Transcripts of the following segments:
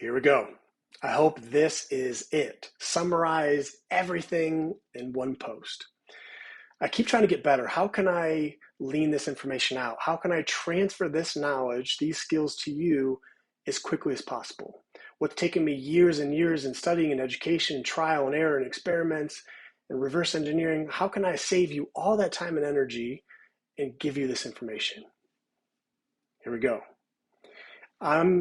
Here we go. I hope this is it. Summarize everything in one post. I keep trying to get better. How can I lean this information out? How can I transfer this knowledge, these skills to you as quickly as possible? What's taken me years and years in studying and education, trial and error and experiments and reverse engineering, how can I save you all that time and energy and give you this information? Here we go.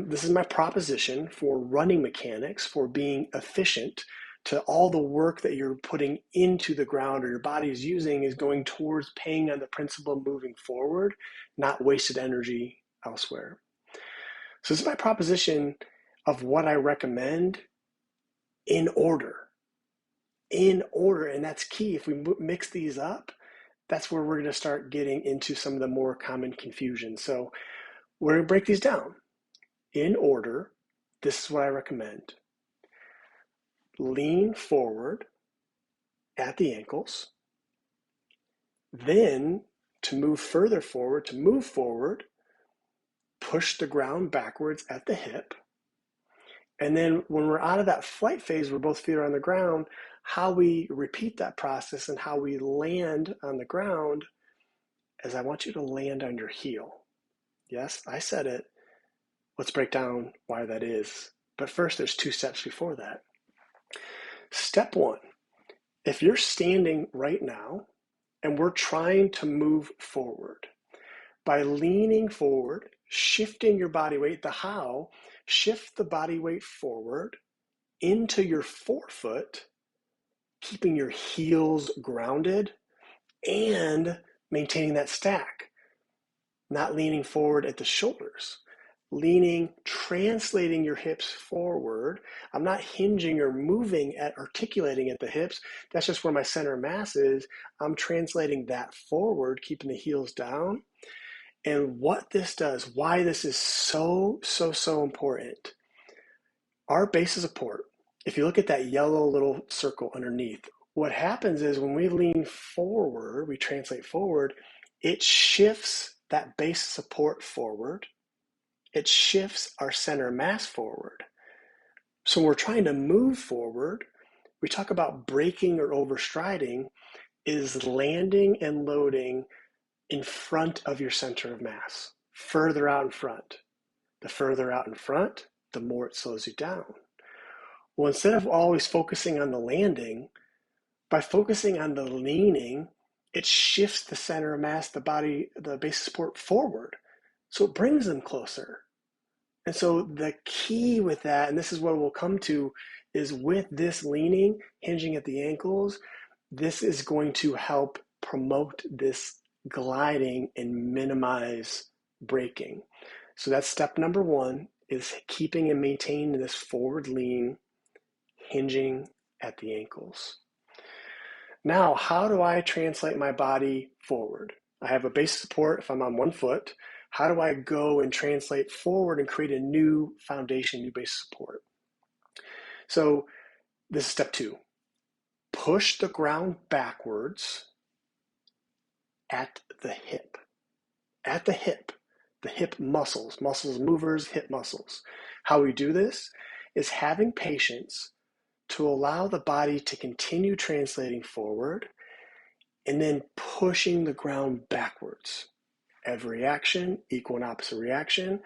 This is my proposition for running mechanics, for being efficient, to all the work that you're putting into the ground or your body is using is going towards paying on the principle moving forward, not wasted energy elsewhere. So this is my proposition of what I recommend in order. In order, and that's key. If we mix these up, that's where we're going to start getting into some of the more common confusion. So we're going to break these down. In order, this is what I recommend. Lean forward at the ankles. Then, to move forward, push the ground backwards at the hip. And then when we're out of that flight phase where both feet are on the ground, how we repeat that process and how we land on the ground is I want you to land on your heel. Yes, I said it. Let's break down why that is. But first, there's 2 steps before that. Step 1, if you're standing right now and we're trying to move forward, by leaning forward, shifting your body weight, the how, shift the body weight forward into your forefoot, keeping your heels grounded and maintaining that stack, not leaning forward at the shoulders. Leaning, translating your hips forward. I'm not hinging or moving at articulating at the hips. That's just where my center of mass is. I'm translating that forward, keeping the heels down. And what this does, why this is so important. Our base of support, if you look at that yellow little circle underneath, what happens is when we lean forward, we translate forward, it shifts that base of support forward. It shifts our center of mass forward. So when we're trying to move forward, we talk about braking or overstriding is landing and loading in front of your center of mass, further out in front. The further out in front, the more it slows you down. Well, instead of always focusing on the landing, by focusing on the leaning, it shifts the center of mass, the body, the base of support forward. So it brings them closer. And so the key with that, and this is what we'll come to, is with this leaning, hinging at the ankles, this is going to help promote this gliding and minimize braking. So that's step number 1, is keeping and maintaining this forward lean, hinging at the ankles. Now, how do I translate my body forward? I have a base support if I'm on one foot. How do I go and translate forward and create a new foundation, new base support? So this is step 2. Push the ground backwards at the hip. At the hip muscles movers, hip muscles. How we do this is having patience to allow the body to continue translating forward and then pushing the ground backwards. Every action, equal and opposite reaction.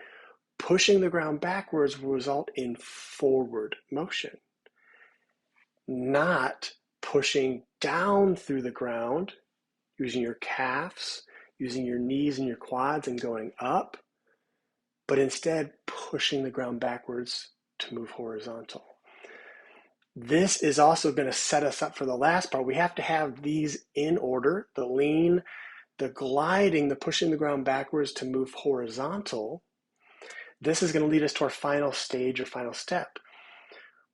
Pushing the ground backwards will result in forward motion, not pushing down through the ground using your calves, using your knees and your quads and going up, but instead pushing the ground backwards to move horizontal. This is also going to set us up for the last part. We have to have these in order, the lean, the gliding, the pushing the ground backwards to move horizontal. This is going to lead us to our final stage or final step.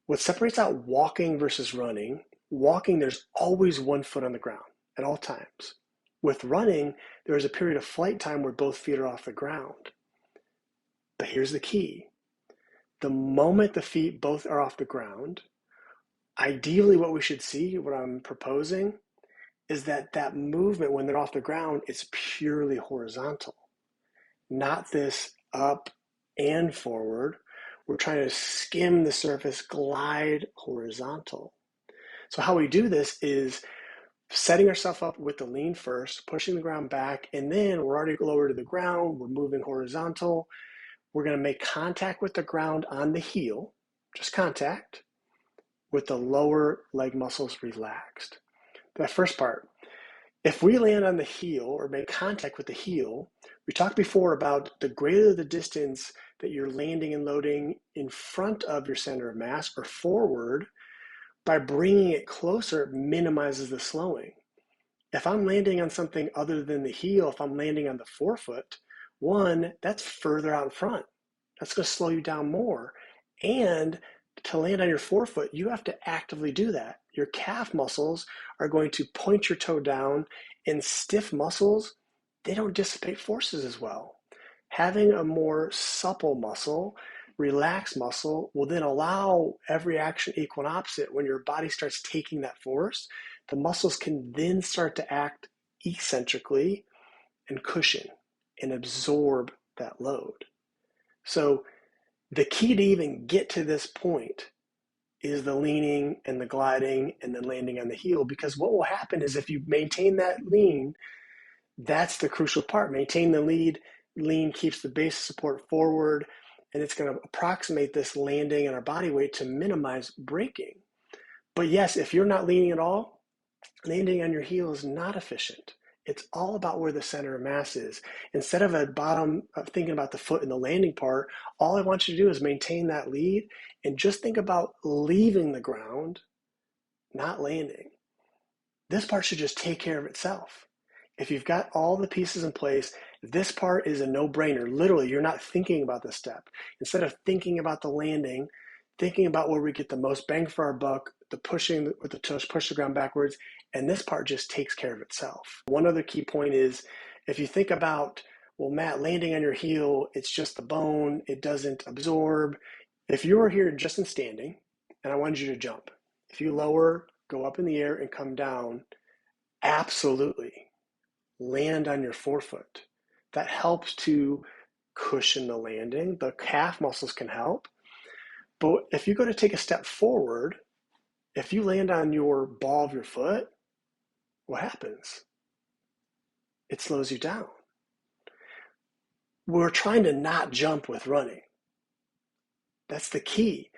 What separates out walking versus running, walking, there's always one foot on the ground at all times. With running, there is a period of flight time where both feet are off the ground. But here's the key. The moment the feet both are off the ground, ideally what we should see, what I'm proposing, is that movement when they're off the ground, it's purely horizontal. Not this up and forward, We're trying to skim the surface, glide horizontal. So how we do this is setting ourselves up with the lean first, pushing the ground back, and then we're already lower to the ground, we're moving horizontal. We're going to make contact with the ground on the heel, just contact, with the lower leg muscles relaxed. That first part. If we land on the heel or make contact with the heel, we talked before about the greater the distance that you're landing and loading in front of your center of mass or forward, by bringing it closer, it minimizes the slowing. If I'm landing on something other than the heel, if I'm landing on the forefoot, one, that's further out in front. That's going to slow you down more. And to land on your forefoot, you have to actively do that. Your calf muscles are going to point your toe down, and stiff muscles, they don't dissipate forces as well. Having a more supple muscle, relaxed muscle, will then allow every action equal and opposite. When your body starts taking that force, the muscles can then start to act eccentrically and cushion and absorb that load. So the key to even get to this point is the leaning and the gliding and then landing on the heel, because what will happen is if you maintain that lean, that's the crucial part. Maintain the lead. Lean keeps the base support forward, and it's going to approximate this landing and our body weight to minimize braking. But yes, if you're not leaning at all, landing on your heel is not efficient. It's all about where the center of mass is. Instead of at bottom of thinking about the foot and the landing part, all I want you to do is maintain that lead and just think about leaving the ground, not landing. This part should just take care of itself. If you've got all the pieces in place, this part is a no-brainer. Literally, you're not thinking about the step. Instead of thinking about the landing, thinking about where we get the most bang for our buck, the pushing with the toes, push the ground backwards, and this part just takes care of itself. One other key point is, if you think about, well, Matt, landing on your heel, it's just the bone, it doesn't absorb. If you were here just in standing, and I wanted you to jump, if you lower, go up in the air and come down, absolutely land on your forefoot. That helps to cushion the landing. The calf muscles can help. But if you go to take a step forward, if you land on your ball of your foot, what happens? It slows you down. We're trying to not jump with running. That's the key.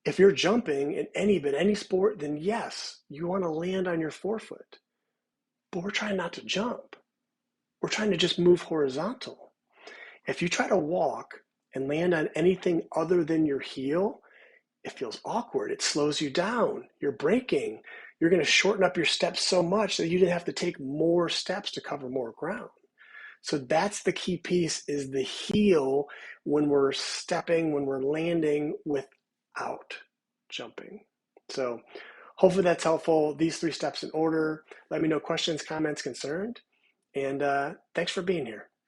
If you're jumping in any sport, then yes, you want to land on your forefoot. But we're trying not to jump. We're trying to just move horizontal. If you try to walk and land on anything other than your heel, it feels awkward. It slows you down. You're braking. You're going to shorten up your steps so much that you didn't have to take more steps to cover more ground. So that's the key piece, is the heel when we're stepping, when we're landing without jumping. So hopefully that's helpful. These 3 steps in order. Let me know questions, comments, concerned, and thanks for being here.